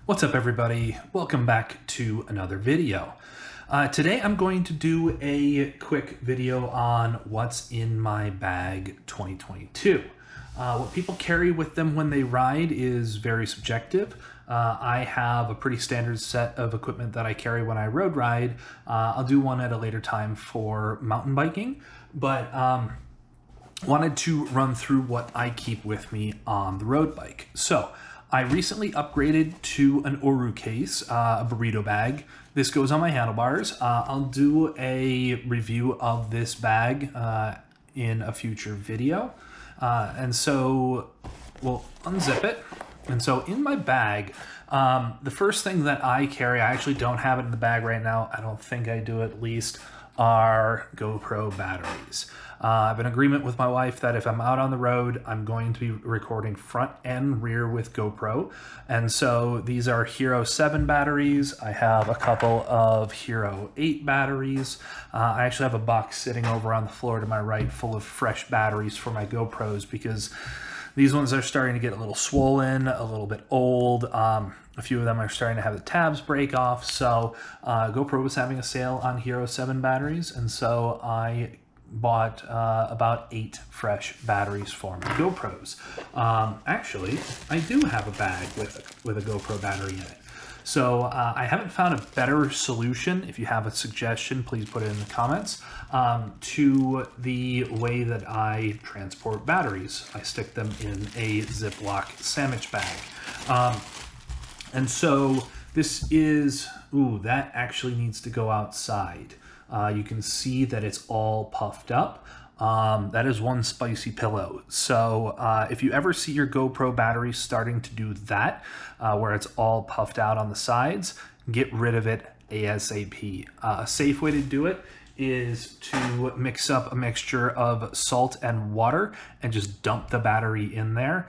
What's up, everybody? Welcome back to another video. Today I'm going to do a quick video on what's in my bag 2022. What people carry with them when they ride is very subjective. I have a pretty standard set of equipment that I carry when I road ride. I'll do one at a later time for mountain biking, but wanted to run through what I keep with me on the road bike. So I recently upgraded to an Oru case, a burrito bag. This goes on my handlebars. I'll do a review of this bag in a future video. And so we'll unzip it. And so in my bag, the first thing that I carry, I actually don't have it in the bag right now, I don't think I do at least, are GoPro batteries. I have an agreement with my wife that if I'm out on the road, I'm going to be recording front and rear with GoPro. And so these are Hero 7 batteries. I have a couple of Hero 8 batteries. I actually have a box sitting over on the floor to my right full of fresh batteries for my GoPros because these ones are starting to get a little swollen, a little bit old. A few of them are starting to have the tabs break off. So GoPro was having a sale on Hero 7 batteries, and so I bought about 8 fresh batteries for my GoPros. Actually, I do have a bag with a GoPro battery in it. So I haven't found a better solution. If you have a suggestion, please put it in the comments, to the way that I transport batteries. I stick them in a Ziploc sandwich bag. And so this is, ooh, that actually needs to go outside. You can see that it's all puffed up. That is one spicy pillow. So if you ever see your GoPro battery starting to do that, where it's all puffed out on the sides, get rid of it ASAP. A safe way to do it is to mix up a mixture of salt and water and just dump the battery in there.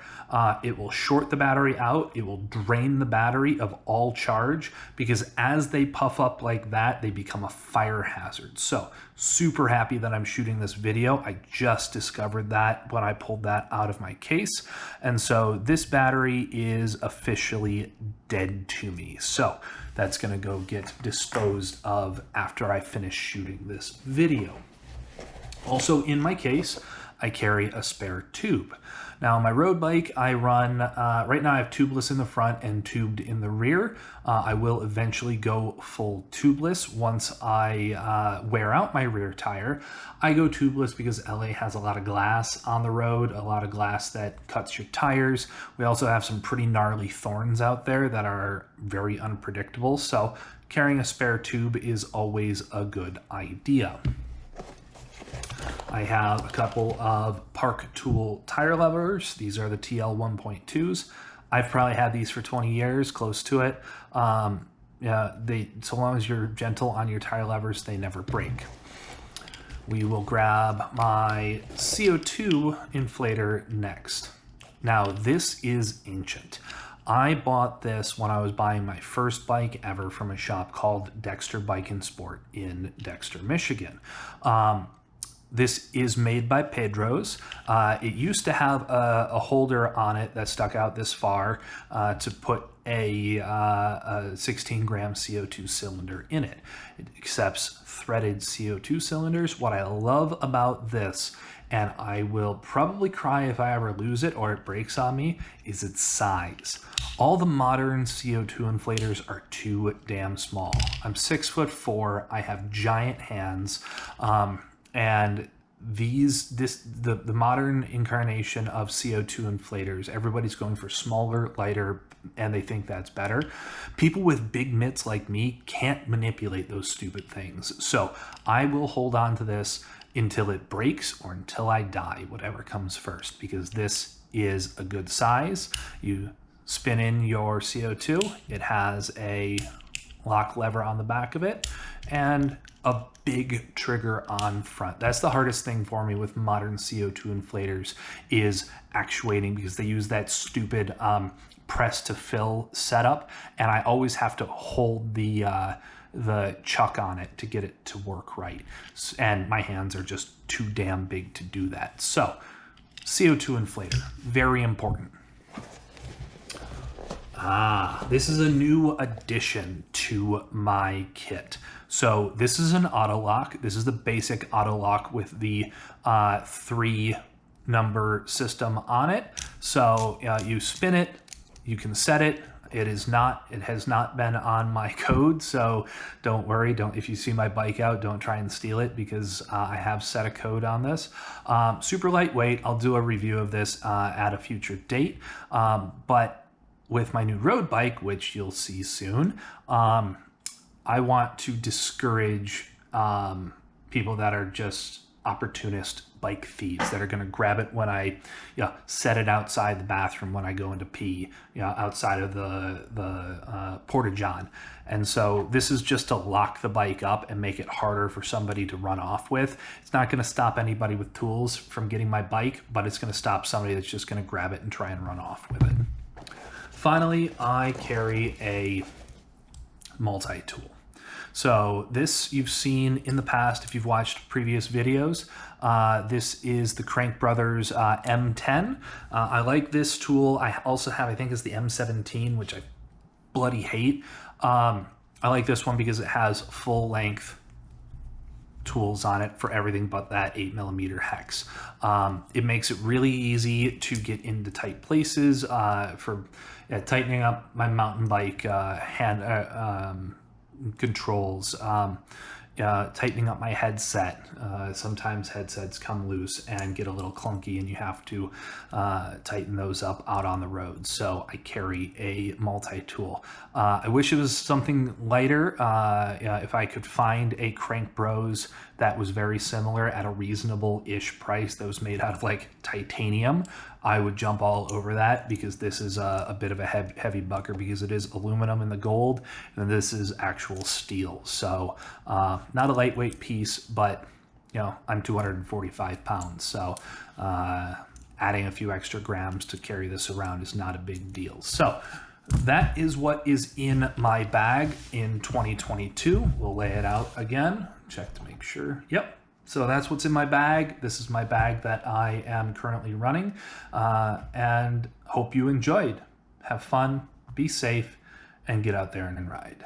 It will short the battery out. It will drain the battery of all charge, because as they puff up like that, they become a fire hazard. So super happy that I'm shooting this video. I just discovered that when I pulled that out of my case. And so this battery is officially dead to me. So that's gonna go get disposed of after I finish shooting this video. Also in my case, I carry a spare tube. Now, my road bike, I run, right now I have tubeless in the front and tubed in the rear. I will eventually go full tubeless once I wear out my rear tire. I go tubeless because LA has a lot of glass on the road, a lot of glass that cuts your tires. We also have some pretty gnarly thorns out there that are very unpredictable. So carrying a spare tube is always a good idea. I have a couple of Park Tool tire levers. These are the TL 1.2s. I've probably had these for 20 years, close to it. Yeah, so long as you're gentle on your tire levers, they never break. We will grab my CO2 inflator next. Now, this is ancient. I bought this when I was buying my first bike ever from a shop called Dexter Bike and Sport in Dexter, Michigan. This is made by Pedro's. It used to have a holder on it that stuck out this far to put a 16-gram CO2 cylinder in it. It accepts threaded CO2 cylinders. What I love about this, and I will probably cry if I ever lose it or it breaks on me, is its size. All the modern CO2 inflators are too damn small. I'm 6'4". I have giant hands. And the modern incarnation of CO2 inflators, everybody's going for smaller, lighter, and they think that's better. People with big mitts like me can't manipulate those stupid things. So I will hold on to this until it breaks or until I die, whatever comes first, because this is a good size. You spin in your CO2, it has a lock lever on the back of it, and a big trigger on front. That's the hardest thing for me with modern CO2 inflators, is actuating, because they use that stupid press to fill setup, and I always have to hold the chuck on it to get it to work right. And my hands are just too damn big to do that. So CO2 inflator, very important. This is a new addition to my kit. So this is an auto lock. This is the basic auto lock with the 3-number system on it. So you spin it, you can set it. It has not been on my code, so don't worry. If you see my bike out, don't try and steal it, because I have set a code on this. Super lightweight. I'll do a review of this at a future date. But with my new road bike, which you'll see soon, I want to discourage people that are just opportunist bike thieves that are going to grab it when I set it outside the bathroom when I go into pee, outside of the porta-john. And so this is just to lock the bike up and make it harder for somebody to run off with. It's not going to stop anybody with tools from getting my bike, but it's going to stop somebody that's just going to grab it and try and run off with it. Finally, I carry a multi-tool. So this you've seen in the past if you've watched previous videos. This is the Crank Brothers M10. I like this tool. I also have, I think it's the M17, which I bloody hate. I like this one because it has full length tools on it for everything but that 8mm hex. It makes it really easy to get into tight places for tightening up my mountain bike hand controls, tightening up my headset. Sometimes headsets come loose and get a little clunky and you have to tighten those up out on the road. So I carry a multi-tool. I wish it was something lighter. If I could find a Crank Bros that was very similar at a reasonable-ish price that was made out of like titanium, I would jump all over that, because this is a bit of a heavy bucker because it is aluminum in the gold and this is actual steel. So not a lightweight piece, but I'm 245 pounds. So adding a few extra grams to carry this around is not a big deal. So that is what is in my bag in 2022. We'll lay it out again, check to make sure. Yep. So that's what's in my bag. This is my bag that I am currently running, and hope you enjoyed. Have fun, be safe, and get out there and ride.